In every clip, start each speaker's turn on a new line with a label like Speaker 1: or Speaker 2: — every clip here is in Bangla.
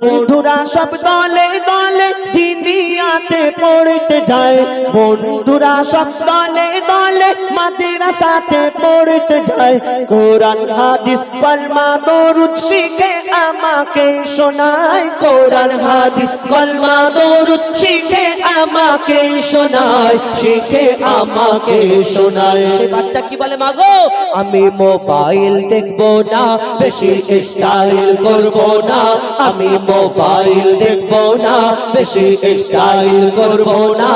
Speaker 1: বন্ধুরা সব দলে দলে দিনিয়াতে পড়তে যায়, বন্ধুরা সব দলে দলে মাদ্রাসাতে পড়তে যায়। কোরআন হাদিস কলমা দরুদ শিখে আমাকে শোনায়, কোরআন হাদিস কলমা দরুদ শিখে আমাকে শোনায়, শিখে আমাকে শোনায়। সে বাচ্চা কি বলে, মাগো আমি মোবাইল দেখবো না, বেশি স্টাইল করবো না, আমি মোবাইল দেখবো না, বেশি স্টাইল করবো না,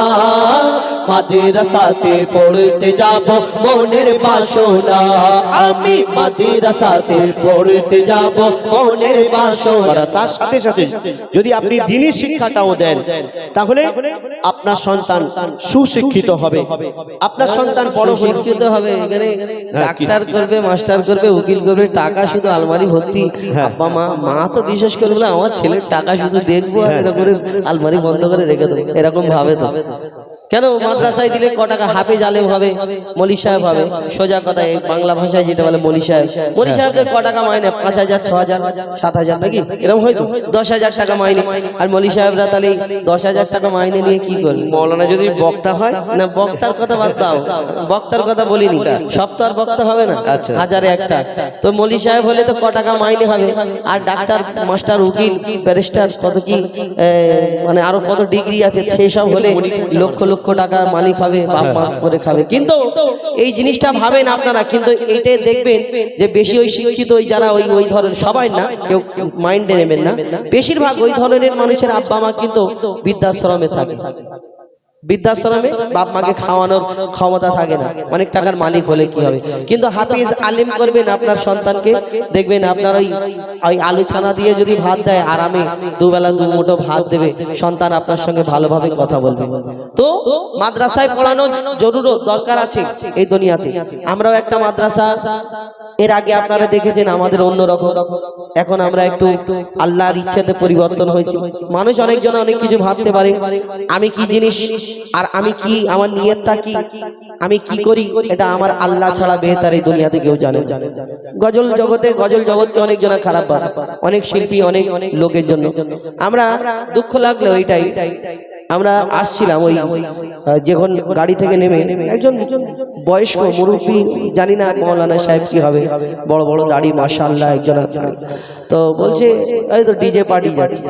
Speaker 1: মাদ্রাসাতে পড়তে যাব মনের বাসনা, আমি মাদ্রাসাতে পড়তে যাব মনের বাসনা। তার সাথে সাথে যদি আপনি দ্বীনি শিক্ষাটাও দেন তাহলে আপনার সন্তান সুশিক্ষিত হবে, আপনার সন্তান বড় শিক্ষিত হবে। এখানে ডাক্তার করবে, মাস্টার করবে, উকিল করবে, টাকা শুধু আলমারি ভর্তি। বাবা মা তো বিশেষ করে বলে আমার ছেলের টাকা শুধু দেখবো আর এরকম আলমারি বন্ধ করে রেখে দেবো, এরকম ভাবে তো। কেন মাদ্রাসায় দিলে ক টাকা হাফেজ আলেম হবে, মৌলী সাহেব হবে, সোজা কথা বাংলা ভাষায় যেটা বলে মৌলী সাহেব। মৌলী সাহেবদের ক টাকা মাইনে? 5,000, 6,000, 7,000 নাকি এরকম হয়তো 10,000 টাকা মাইনে। আর মৌলী সাহেবরা তাহলে 10,000 টাকা মাইনে নিয়ে কি করবে? মৌলানা যদি বক্তা হয় না, বক্তার কথা বাদ দাও, বক্তার কথা বলিনি, সব তো আর বক্তা হবে না, হাজারে একটা। তো মৌলী সাহেব হলে তো ক টাকা মাইনে হবে, আর ডাক্তার, মাস্টার, উকিল, ব্যারিস্টার, কত কি মানে আরো কত ডিগ্রি আছে, সেই সব হলে লক্ষ লক্ষ টাকার মালিক হবে, বাপ মা করে খাবে। কিন্তু এই জিনিসটা ভাবেন আপনারা, কিন্তু এটা দেখবেন যে বেশি ওই শিক্ষিত ওই যারা ওই ধরনের, সবাই না, কেউ মাইন্ডে নেবেন না, বেশিরভাগ ওই ধরনের মানুষের আব্বা মা কিন্তু বৃদ্ধাশ্রমে থাকে। বৃদ্ধাশ্রমে বাপ মাকে খাওয়ানোর ক্ষমতা থাকে না, অনেক টাকার মালিক হলে কি হবে। কিন্তু হাফিজ আলেম করবেন আপনার সন্তানকে, দেখবেন আপনার ওই আলু ছানা দিয়ে যদি ভাত দেয়, আরামে দুবেলা দু মুঠো ভাত দেবে, সন্তান আপনার সঙ্গে ভালোভাবে কথা বলবে। তো মাদ্রাসায় পড়ানো জরুর দরকার আছে এই দুনিয়াতে। আমরাও একটা মাদ্রাসা, এর আগে আপনারা দেখেছেন আমাদের অন্যরকম, এখন আমরা একটু আল্লাহর ইচ্ছাতে পরিবর্তন হয়েছে। মানুষ অনেকজন অনেক কিছু ভাবতে পারে, আমি কি জিনিস আর আমি কি, আমার নিয়তটা কি, আমি কি করি, এটা আমার আল্লাহ ছাড়া বেহতার এই দুনিয়াতে কেউ জানে না। গজল জগৎকে অনেকজন খারাপ ভাবে, অনেক শিল্পী, অনেক লোকের জন্য। আমরা দুঃখ লাগলো ওইটাই, আমরা আসছিলাম ওই যখন গাড়ি থেকে নেমে একজন বয়স্ক মুরব্বী, জানি না মৌলানা সাহেব কি হবে, বড় বড় দাড়ি, মাশাআল্লাহ একজন, তো বলছে এই তো ডিজে পার্টি যাচ্ছে।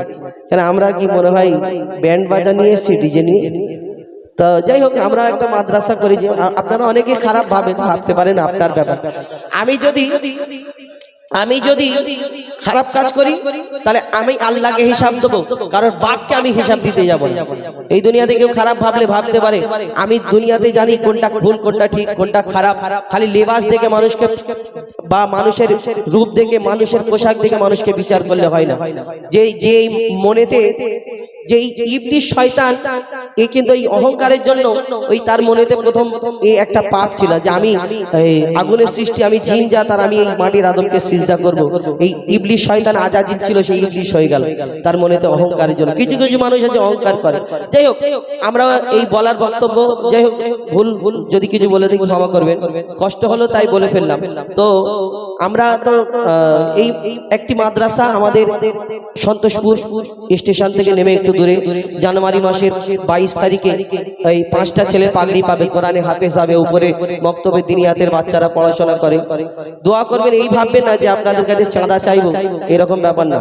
Speaker 1: কেন আমরা কি মনে হয় ব্যান্ড বাজা নিয়ে এসেছি ডিজে নিয়ে? তো যাই হোক, আমরা একটা মাদ্রাসা করেছি, আপনারা অনেকে খারাপ ভাবতে পারেন আপনার ব্যাপার। আমি যদি খারাপ কাজ করি তাহলে আমি আল্লাহকে হিসাব দেবো, কারণ বাপকে আমি হিসাব দিতে যাবো না। এই দুনিয়াতে কেউ খারাপ ভাবতে পারে, আমি দুনিয়াতে জানি কোনটা ভুল, কোনটা ঠিক, কোনটা খারাপ। খালি লেবাস দেখে মানুষকে বা মানুষের রূপ দেখে, মানুষের পোশাক দেখে মানুষকে বিচার করলে হয় না। যে মনেতে যে ইবলিশ শয়তান, এ কিন্তু এই অহংকারের জন্য ওই তার মনেতে প্রথম এই একটা পাপ ছিল যে আমি আগুনের সৃষ্টি, আমি জিন জাত, আর আমি এই মাটির আদমকে সিজদা করব। এই ইবলিশ শয়তান আজাজিল ছিল, সেই ইবলিশ হয়ে গেল তার মনেতে অহংকারের জন্য। কিছু কিছু মানুষ আছে অহংকার করে। যাই হোক, আমরা এই বলার বক্তব্য, যাই হোক ভুল যদি কিছু বলে দেখি ক্ষমা করবেন, কষ্ট হলো তাই বলে ফেললাম। তো আমরা তো এই একটি মাদ্রাসা আমাদের সন্তোষপুর স্টেশন থেকে নেমে একটু দূরে, জানুয়ারি মাসের 22 তারিখে এই 5টা ছেলে পাগড়ি পাবে, কোরআনে হাফেজ হবে, উপরে মক্তবে দিনিয়াতের বাচ্চারা পড়াশোনা করে। দোয়া করবেন, এই ভাববেন না যে আপনাদের কাছে চাঁদা চাইবো, এরকম ব্যাপার না।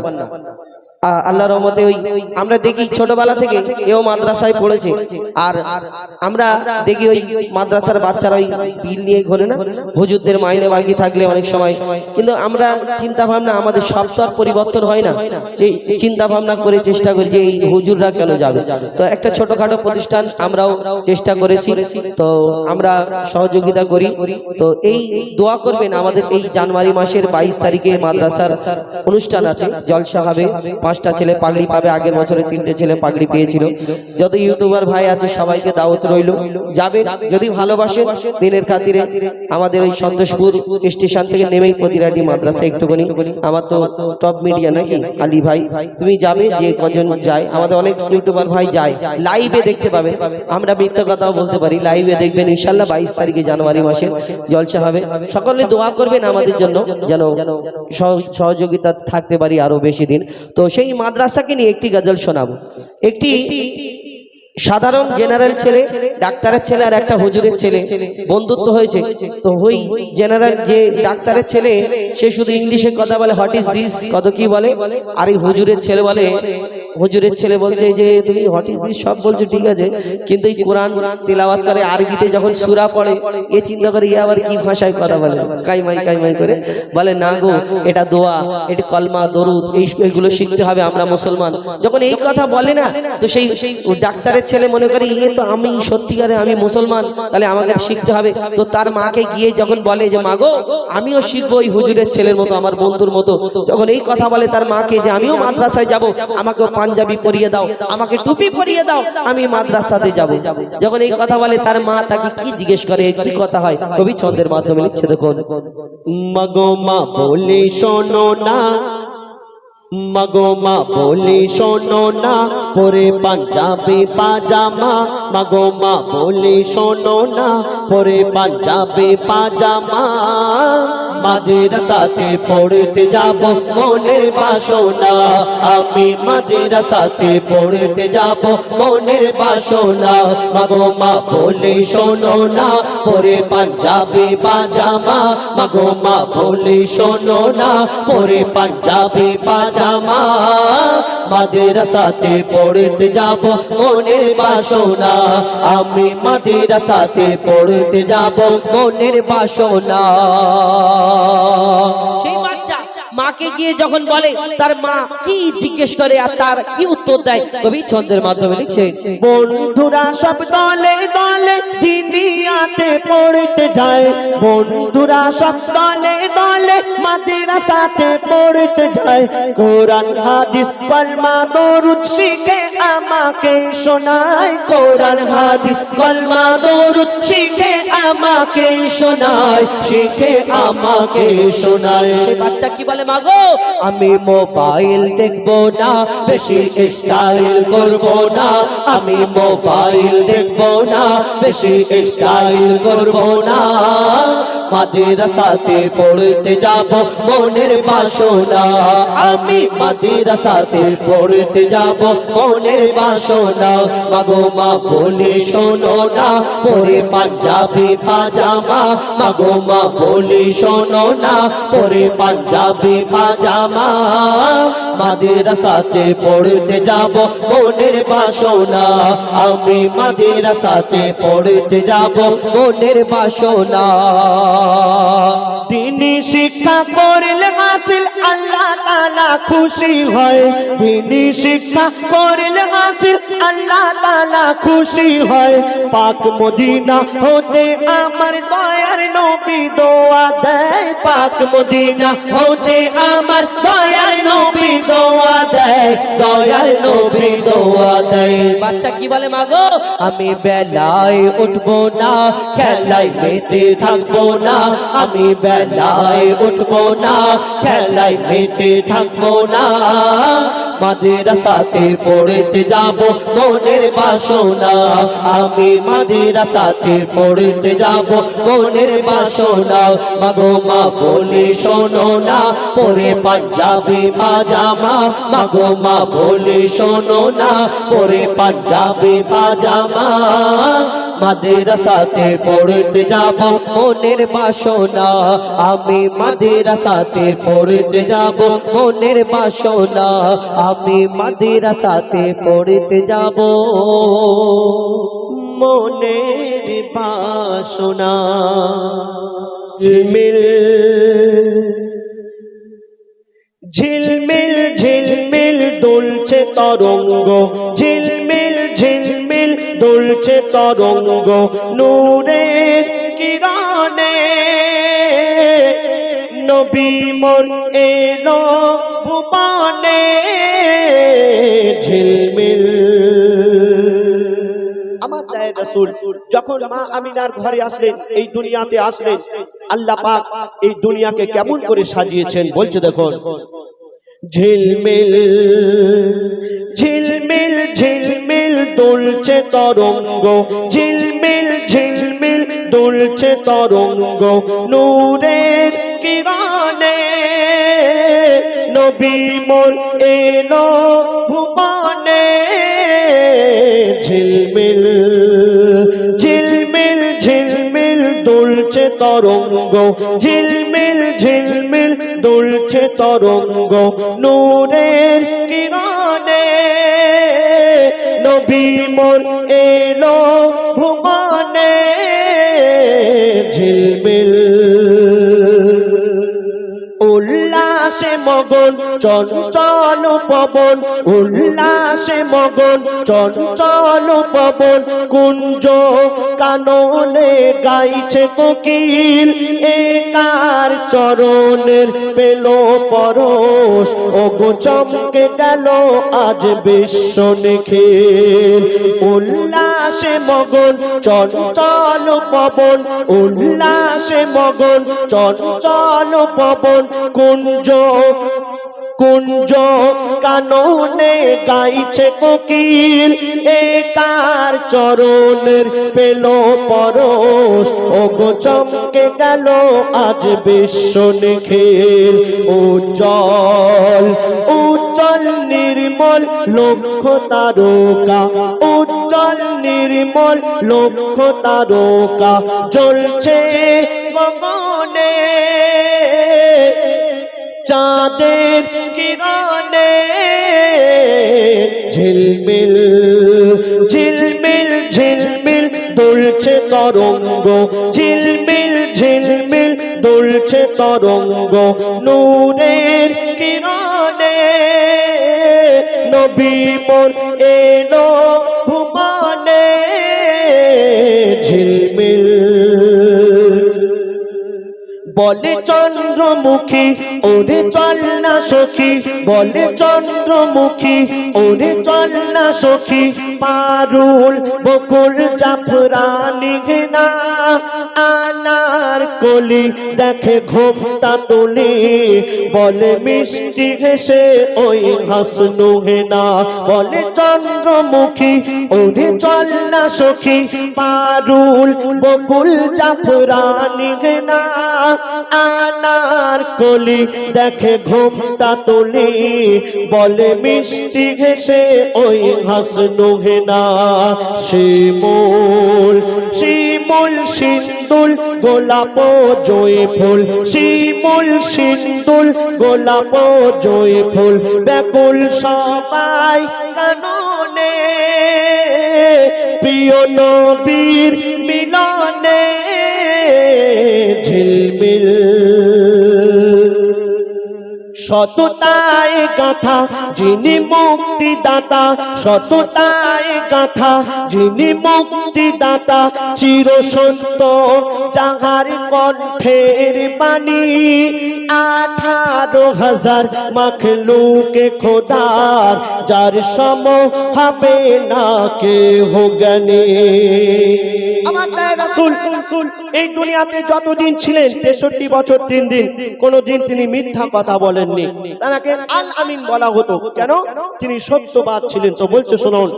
Speaker 1: আল্লাহর রহমতে ওই আমরা দেখি ছোটবেলা থেকে এও মাদ্রাসায় পড়েছে, আর আমরা দেখি ওই মাদ্রাসার বাচ্চারা ওই বিল নিয়ে ঘোরে না, হুজুরদের মাইনে বাকি থাকলে অনেক সময়। কিন্তু আমরা চিন্তা ভাবনা, আমাদের সব তো আর পরিবর্তন হয় না, যে চিন্তা ভাবনা করে চেষ্টা করি যে এই হুজুররা কেন যাবে। তো একটা ছোটখাটো প্রতিষ্ঠান আমরাও চেষ্টা করেছি, তো আমরা সহযোগিতা করি। তো এই দোয়া করবেন, আমাদের এই জানুয়ারি মাসের 22 তারিখে মাদ্রাসার অনুষ্ঠান আছে, জলসা হবে, 5টা ছেলে পাগড়ি পাবে। আগের বছরে 3টে ছেলে পাগড়ি পেয়েছিল। যত ইউটিউবার ভাই আছে সবাইকে দাওয়াত রইল, যাবে যদি ভালোবাসে দিনের খাতিরে। আমাদের ওই সন্তোষপুর স্টেশন থেকে নেমেই প্রতিরাটি মাদ্রাসা একটুখানি, আমার তো টপ মিডিয়া নাকি আলী ভাই, তুমি যাবে, যে কজন যায়, আমাদের অনেক ইউটিউবার ভাই যায়, লাইভে দেখতে পাবেন। আমরা মিথ্যা কথাও বলতে পারি, লাইভে দেখবেন ইনশাআল্লাহ। 22 তারিখে জানুয়ারি মাসে জলসা হবে। সকলে দোয়া করবেন আমাদের জন্য, যেন সহযোগিতা থাকতে পারি আরো বেশি দিন। তো সেই সেই মাদ্রাসাকে নিয়ে একটি গজল শোনাবো। একটি সাধারণ জেনারেল ছেলে, ডাক্তারের ছেলে আর একটা হুজুরের ছেলে বন্ধুত্ব হয়েছে। তো ওই জেনারেল যে ডাক্তারের ছেলে সে শুধু ইংলিশে কথা বলে, হোয়াট ইজ দিস, কত কি বলে। আর এই হুজুরের ছেলে বলে, হুজুরের ছেলে বলছে যে তুমি হোয়াট ইজ দিস সব বলছো ঠিক আছে, কিন্তু এই কোরআন তিলাওয়াত করে আরবিতে যখন সূরা পড়ে এ চিন্তা করে এ আবার কি ভাষায় কথা বলে, কাইমাই করে বলে না গো এটা দোয়া, এটা কলমা দরুদ এইগুলো শিখতে হবে, আমরা মুসলমান। যখন এই কথা বলে না তো সেই ডাক্তারের ছেলে মনে করে ইয়ে তো আমি সত্যিকারে আমি মুসলমান, তাহলে আমাকে শিখতে হবে। তো তার মাকে গিয়ে যখন বলে যে মা গো আমিও শিখবো ওই হুজুরের ছেলের মতো, আমার বন্ধুর মতো, যখন এই কথা বলে তার মাকে যে আমিও মাদ্রাসায় যাব, আমাকেও পাঞ্জাবি পরিয়ে দাও, আমাকে টুপি পরিয়ে দাও, আমি মাদ্রাসাতে যাব। যখন এই কথা বলে তার মা তাকে কি জিজ্ঞেস করে, কি কথা হয়, কবি ছন্দের মাধ্যমে লিখছে দেখুন। মাগো মা বলে শোনো না, মাগো মা বলে শোনো না, পরে পাঞ্জাবি পাজামা, মাগো মা বলে শোনো না, পরে পাঞ্জাবি পাজামা, মাদ্রাসাতে পড়তে যাব মনের বাসনা, আমি মাদ্রাসাতে পড়তে যাব মনের বাসনা, মাগো মা বলে শোনো না, পরে পাঞ্জাবি পাজামা, মাগো মা বলে শোনো না, পরে পাঞ্জাবি পাজামা, মাদ্রাসাতে পড়তে যাব মনের বাসনা, আমি মাদ্রাসাতে পড়তে যাব মনের বাসনা। সেই বাচ্চা মাকে গিয়ে যখন বলে তার মা কি জিজ্ঞেস করে আর তার কি উত্তর দেয়, কবি ছন্দের মাধ্যমে লিখছে। বন্ধুরা সব দলে দলে দুনিয়াতে পড়তে যায়, বন্ধুরা সব দলে দলে মাদ্রাসাতে পড়তে যায়, কোরআন হাদিস কলমা দরুদ শিখে আমাকে শোনায়, কোরআন হাদিস কলমা দরুদ শিখে আমাকে শোনায়, শিখে আমাকে শোনায়। সে বাচ্চা কি বলে, মাগো আমি মোবাইল দেখবো না, বেশি স্টাইল করবো না, আমি মোবাইল দেখবো না, বেশি স্টাইল করবো না, মাদ্রাসাতে পড়তে যাব মনের বাসনা, আমি মাদ্রাসাতে পড়তে যাব মনের বাসনা, মাগো মা বলে শোনো না, পরে পাঞ্জাবি পাজামা, মাগো মা বলে শোনো না, পরে পাঞ্জাবি পাজামা, মাদ্রাসাতে পড়তে যাব মনের বাসনা, আমি মাদ্রাসাতে পড়তে যাব মনের বাসনা। দিনী শিক্ষা করলে হাসিল আল্লাহ তাআলা খুশি হয়, দিনী শিক্ষা করলে হাসিল আল্লাহ তাআলা খুশি হয়, পাক মদিনা হতে আমার দয়ার নবী দোয়া দেয়, পাক মদিনা হতে আমার দয়ার নবী দোয়া দেয়, দয়ার নবী দোয়া দেয়। বাচ্চা কি বলে, মাগো আমি বেলায় উঠবো না, খেলায় মেতে থাকবো না, আমি বেলায় উঠবো না, খেলায় মেতে থাকবো না, মাদ্রাসাতে পড়তে যাব মনের বাসনা, আমি মাদ্রাসাতে পড়তে যাব মনের বাসনা, মাগো মা বলে শোনো না, পরে পাঞ্জাবি পাজামা, মাগো মা বলে শোনো না, পরে পাঞ্জাবি পাজামা, মাদ্রাসাতে পড়তে যাব মনের বাসনা, আমি মাদ্রাসাতে পড়তে যাব মনের বাসনা, আমি মাদ্রাসাতে পড়তে যাব মনের বাসনা। ঝিলমিল ঝিলমিল ঝিলমিল দুলছে তরঙ্গ, ঝিলমিল ঝিলমিল দুলছে তরঙ্গ, নূরের কিরণে নবী মোর এলো ভুবনে, ঝিলমিল। আমার দয়ার রাসূল যখন মা আমিনার ঘরে আসলেন, এই দুনিয়াতে আসলেন, আল্লাহ পাক এই দুনিয়াকে কেমন করে সাজিয়েছেন বলছে দেখুন। ঝিলমিল ঝিলমিল ঝিলমিল দুলছে তরঙ্গ, ঝিলমিল ঝিলমিল দুলছে তরঙ্গ, নূরের কিরণে নবী মোর এলো ভুবনে ঝিলমিল ঝিলমিল ঝিলমিল দুলছে তরঙ্গ ঝিলমিল ঝিলমিল দুলছে তরঙ্গ নূরের কিরণে নবী মোর এলো ভুবনে ঝিলমিল উল্লাসে মগন চঞ্চল পবন উল্লাসে মগন চঞ্চল পবন কুঞ্জ কাননে গাইছে কোকিল একার চরণের পেল পরশ ওগো চমকে গেল আজ বিশ্ব নিখিল উল্লাসে মগন চঞ্চল পবন উল্লাসে মগন চঞ্চল পবন কুঞ্জ কুঞ্জ কাননে গাইছে কোকিল একার চরণের পেল পরশ ওগো চমকে গেল আজ বিশ্ব নিখিল উজ্জ্বল উজ্জ্বল নির্মল লক্ষ তারকা উজ্জ্বল নির্মল লক্ষ তারকা জ্বলছে গগনে চাঁদের কিরণে ঝিলমিল ঝিলমিল ঝিলমিল দুলছে তরঙ্গ ঝিলমিল ঝিলমিল দুলছে তরঙ্গ নূরের কিরণে নবী মোর এলো ভুবনে ঝিলমিল বলে চন্দ্রমুখী ওরে চল না সখী বলে চন্দ্রমুখী ওরে চল না সখী পারুল বকুল জাফরানি ঘেনা আনার কলি দেখে ঘোমটা তুলি বলে মিষ্টি ঘেসে ওই হাসনু হেনা বলে চন্দ্রমুখী ওরে চল না সখী পারুল বকুল জাফরানি ঘেনা আনার কলি দেখে ঘোমটা তুলি বলে মিষ্টি ঘেসে ওই হাসনু হেনা শিমুল শিমুল সিন্দুল গোলাপ জয় ফুল শিমুল সিন্দুল গোলাপ জয় ফুল ব্যাকুল সবাই কাননে প্রিয় নবীর মিলনে ঝিলমিল সততায় গাথা যিনি মুক্তিদাতা সততায় গাথা যিনি মুক্তিদাতা চির সত্য যাহার কণ্ঠের বাণী 18,000 মাখলুকে খোদার যার সম হবে না কেহ জ্ঞানী আমার রাসূল এই দুনিয়াতে যতদিন ছিলেন 63 বছর 3 দিন কোনদিন তিনি মিথ্যা কথা বলেননি তাকে আল আমিন বলা হতো কেন তিনি সত্যবাদ ছিলেন তো বলছে শুনুন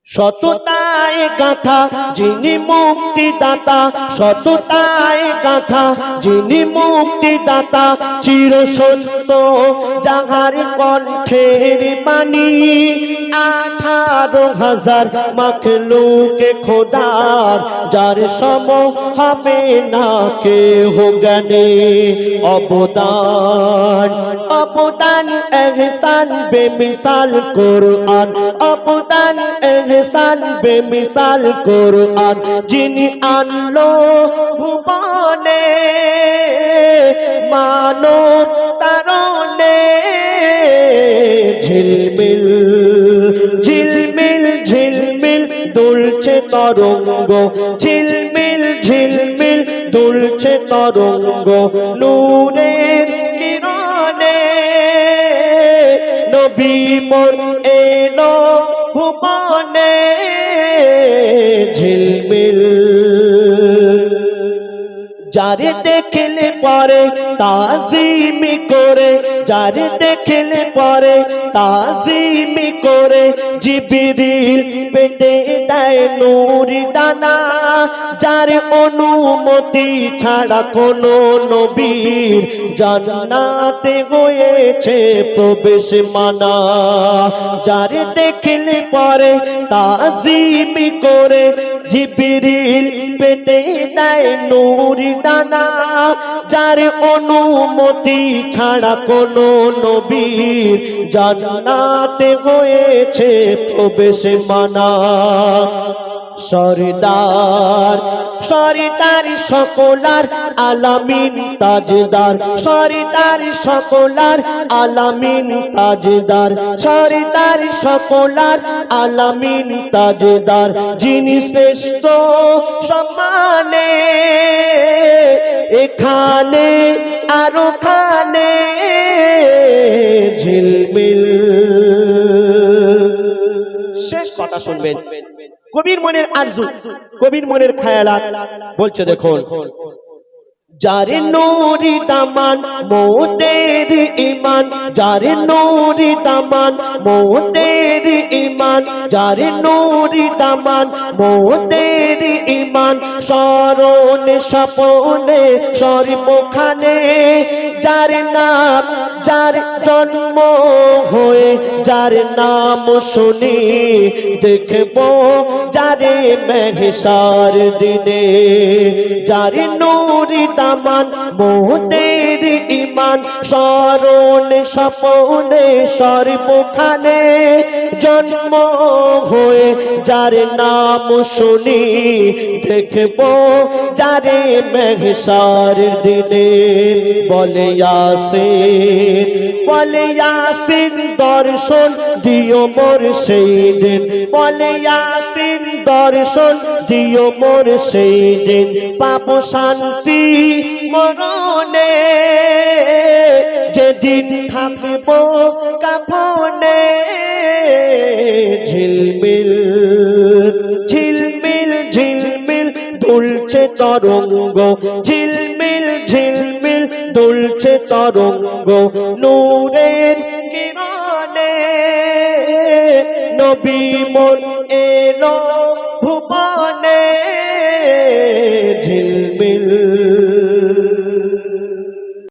Speaker 1: সততায় গাথা যিনি মুক্তিদাতা সততায় গাথা যিনি মুক্তিদাতা চির সত্য যাহার কণ্ঠের বাণী 18,000 মাখলুকে খোদার যার সম হবে না কেহ জ্ঞানী অবদান অবদান এহসান বেমিসাল কোরআন অবদান এহসান বেমিসাল কোরআন যিনি আনলো ভুবনে মানব তারণে ঝিলমিল ঝিলমিল ঝিলমিল দুলছে তরঙ্গ ঝিলমিল ঝিলমিল দুলছে তরঙ্গ নূরের কিরণে নবী মোর এলো ভুবনে ঝিলমিল যারে দেখলে পরে তাজিম করে যার দেখলে পরে তাজিমি করে জিবরিল পেটে দেয় নূরি দানা যার অনুমতি ছাড়া কোনো নবীর জান্নাতে হয়েছে প্রবেশ মানা যার দেখলে পরে তাজিমি করে জিবরিল পেটে দেয় নূরি দানা যার অনুমতি ছাড়া কোনো নবীর জান্নাতে হয়েছে প্রবেশ মানা সরদার সরদার সকলার আলামিন তাজদার সরদার সকলার আলামিন তাজদার সরদার সকলার আলামিন তাজদার যিনি শ্রেষ্ঠ সম্মানে এখানে আর ওখানে ঝিলমিল শেষ কথা শুনবেন কবির মনের আরজু কবির মনের খায়ালাত বলছে দেখুন যার নূরি দামান মোদের ঈমান যার নূরি দামান মোদের ঈমান যার নূরি দামান মোদের ঈমান স্মরণে স্বপনে সর্বখানে যার নাম যার জন্ম হয়ে যার নাম শুনি দেখব যারে মেহসার দিনে যার নূরি দামান মোদের ঈমান স্মরণে স্বপনে সর্বখানে জন্ম হয়ে যার নাম শুনি দেখব যারে মেহসার দিনে বলে ইয়াসিন দর্শন দিও মোর সেই দিন বলে ইয়াসিন দর্শন দিও মোর সেই দিন পাপ শান্তি মরণে যেদিন থাকব কাফনে ঝিলমিল ঝিলমিল ঝিলমিল দুলছে তরঙ্গ ঝিলমিল ঝিলমিল দুলছে তরঙ্গ নূরের কিরণে নবী মোর এলো ভুবনে